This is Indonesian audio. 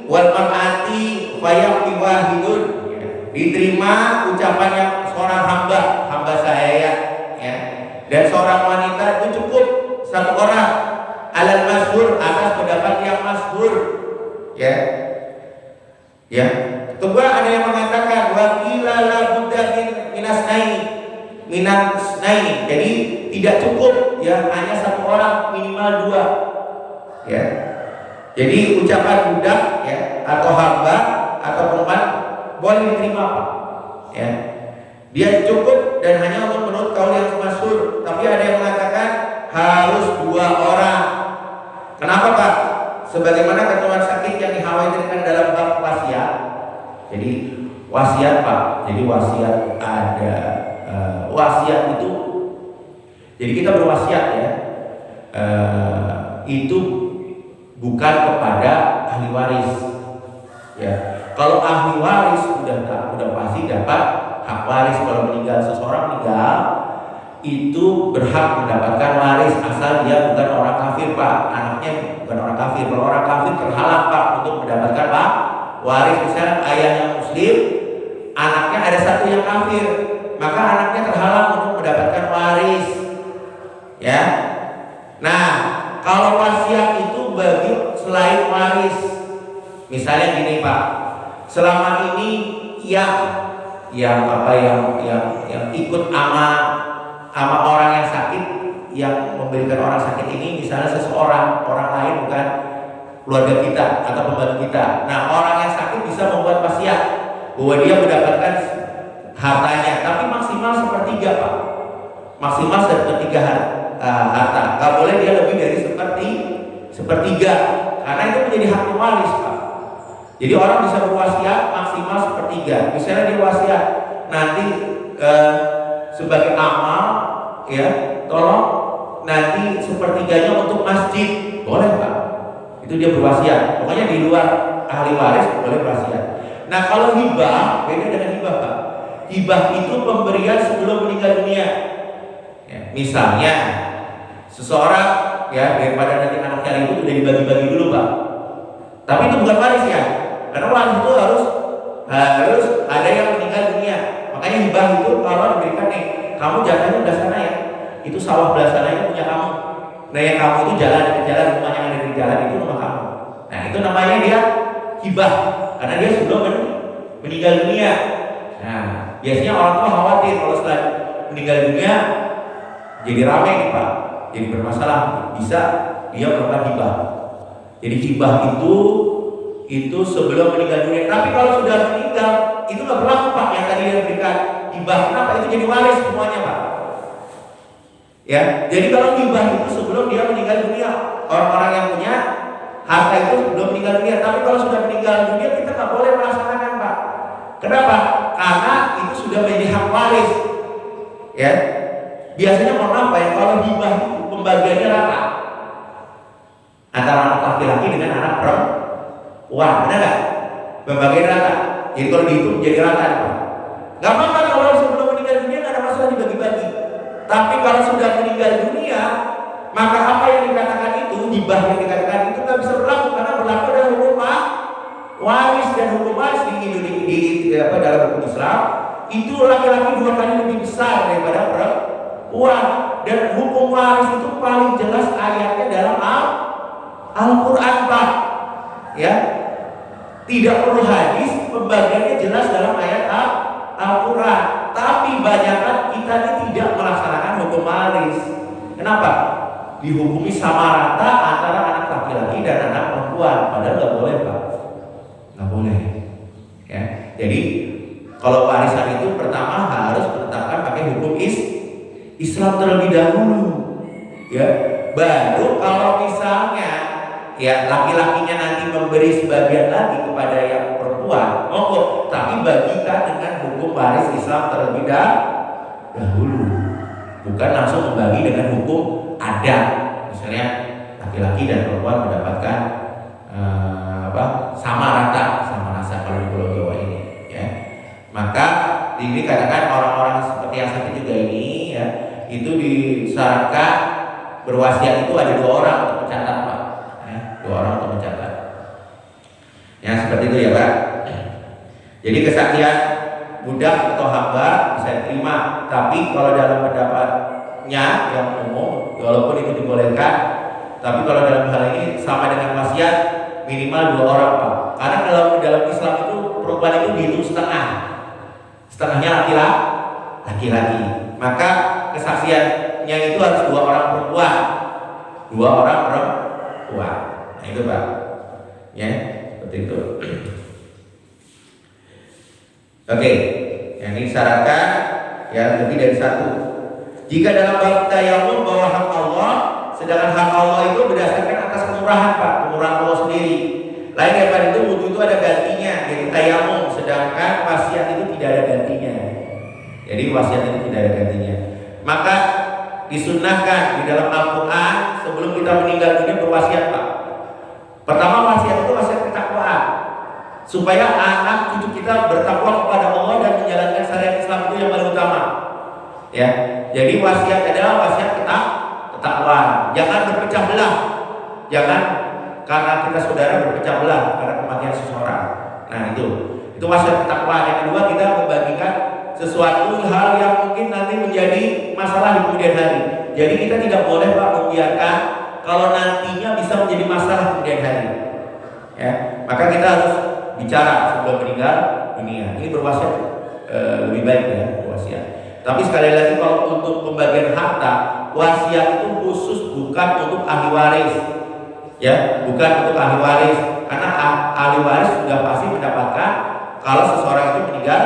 wal mar'ati fayaqi wahidun, diterima ucapannya seorang hamba saya ya. Dan seorang wanita itu cukup satu orang, alal masyhur, atas pendapat yang masyhur ya. Kedua ada yang mengatakan wakila la budda minasnaini, jadi tidak cukup ya hanya satu orang, minimal dua ya. Jadi ucapan budak ya atau hamba atau perempuan boleh diterima Pak ya. Dia cukup dan hanya untuk menurut kaul yang masyhur. Tapi ada yang mengatakan harus dua orang. Kenapa Pak? Sebagaimana ketentuan sakit yang dikhawatirkan dalam bab wasiat. Jadi wasiat Pak. Jadi wasiat ada wasiat itu. Jadi kita berwasiat ya. Itu bukan kepada ahli waris. Ya. Kalau ahli waris udah pasti dapat hak waris. Kalau seseorang meninggal itu berhak mendapatkan waris asal dia bukan orang kafir Pak. Anaknya bukan orang kafir. Kalau orang kafir terhalang Pak untuk mendapatkan hak waris. Misalnya ayahnya muslim, anaknya ada satu yang kafir, maka anaknya terhalang untuk mendapatkan waris ya. Nah, kalau wasiat itu bagi selain waris, misalnya gini Pak, selama ini yang ikut ama orang yang sakit, yang memberikan orang sakit ini, misalnya seseorang, orang lain bukan keluarga kita atau pembantu kita. Nah, orang yang sakit bisa membuat wasiat bahwa dia mendapatkan hartanya, tapi maksimal sepertiga Pak, maksimal sepertiga harta, nggak boleh dia lebih dari sepertiga, karena itu menjadi hak waris Pak. Jadi orang bisa berwasiat maksimal sepertiga. Misalnya dia wasiat nanti sebagai amal ya, tolong nanti sepertiganya untuk masjid, boleh Pak. Itu dia berwasiat. Pokoknya di luar ahli waris boleh berwasiat. Nah, kalau hibah beda dengan hibah Pak. Hibah itu pemberian sebelum meninggal dunia ya, misalnya seseorang ya, daripada nanti anaknya ribut udah dibagi-bagi dulu Pak. Tapi itu bukan waris ya, karena waris itu harus ada yang meninggal dunia. Makanya hibah itu kalau diberikan nih, kamu jatahnya udah sana ya, itu sawah belah sana itu punya kamu. Nah, yang kamu itu jalan ke jalan, rumahnya yang ada di jalan itu rumah kamu. Nah, itu namanya dia hibah, karena dia sebelum meninggal dunia. Nah, biasanya orang tua khawatir kalau setelah meninggal dunia jadi ramai nih Pak, jadi bermasalah, bisa dia melakukan hibah. Jadi hibah itu sebelum meninggal dunia. Tapi kalau sudah meninggal itu nggak berlaku Pak yang tadi yang berikan hibah. Kenapa? Itu jadi waris semuanya Pak. Ya, jadi kalau hibah itu sebelum dia meninggal dunia, orang-orang yang punya harta itu sebelum meninggal dunia. Tapi kalau sudah meninggal dunia kita nggak boleh melaksanakan Pak. Kenapa? Karena itu sudah menjadi hak waris. Ya, biasanya mohon maaf Pak ya, kalau hibah itu pembagiannya rata antara anak laki-laki dengan anak perempuan, benar nggak? Pembagian rata. Jadi kalau dihitung jadi rata Pak. Nggak apa-apa kalau sebelum meninggal dunia nggak ada masalah dibagi-bagi. Tapi kalau sudah meninggal dunia, maka apa yang dikatakan itu, hibah yang dikatakan itu nggak bisa berlaku, karena berlaku adalah hukum waris, dan hukum waris dalam hukum Islam itu laki-laki 2 kali lebih besar daripada perempuan, dan hukum waris itu paling jelas ayatnya dalam Al-Quran Pak. Ya, tidak perlu hadis, pembagiannya jelas dalam ayat Al-Quran. Tapi banyakkan kita ini tidak melaksanakan hukum waris. Kenapa? Dihukumi sama rata antara anak laki-laki dan anak perempuan, padahal nggak boleh Pak, nggak boleh. Ya, jadi kalau warisan itu pertama harus ditetapkan pakai hukum Islam terlebih dahulu. Ya, baru kalau misalnya ya laki-lakinya nanti memberi sebagian lagi kepada yang perempuan, monggo, tapi bagikan dengan hukum waris Islam terlebih dahulu, bukan langsung membagi dengan hukum adat. Misalnya laki-laki dan perempuan mendapatkan sama rata, sama rasa kalau di Pulau Jawa ini ya. Maka ini katakan orang-orang seperti yang sakit juga ini ya, itu disyaratkan berwasiat itu ada 2 orang untuk mencatat Pak ya, 2 orang untuk mencatat Ya seperti itu ya Pak. Jadi kesaksian budak atau hamba bisa diterima, tapi kalau dalam pendapatnya yang umum, walaupun itu dibolehkan, tapi kalau dalam hal ini sama dengan wasiat minimal 2 orang Pak. Karena kalau dalam Islam itu perempuan itu dihitung setengahnya laki-laki. Maka kesaksiannya itu harus 2 orang perempuan, 2 orang perempuan. Nah itu Pak, ya seperti itu. Oke, yang ini disyaratkan ya lebih dari 1. Jika dalam bab tayamum bahwa hak Allah, sedangkan hak Allah itu berdasarkan atas kemurahan Pak, kemurahan Allah sendiri. Lain daripada itu wudhu itu ada gantinya, yaitu tayamum, sedangkan wasiat itu tidak ada gantinya. Jadi wasiat itu tidak ada gantinya. Maka disunnahkan di dalam Al-Quran sebelum kita meninggal dunia berwasiat Pak. Pertama wasiat itu wasiat ketakwaan, supaya anak cucu kita bertakwa kepada Allah dan menjalankan syariat Islam itu yang paling utama. Ya, jadi wasiat adalah wasiat ketakwaan. Jangan berpecah belah, jangan karena kita saudara berpecah belah karena kematian seseorang. Nah itu wasiat ketakwaan. Yang kedua, kita membagikan sesuatu hal yang mungkin nanti menjadi masalah di kemudian hari. Jadi kita tidak boleh Pak membiarkan kalau nantinya bisa menjadi masalah kemudian hari. Ya, maka kita harus bicara sebelum meninggal dunia. Ini berwasiat lebih baik ya berwasiat. Tapi sekali lagi kalau untuk pembagian harta, wasiat itu khusus bukan untuk ahli waris. Ya, bukan untuk ahli waris. Karena ahli waris sudah pasti mendapatkan kalau seseorang itu meninggal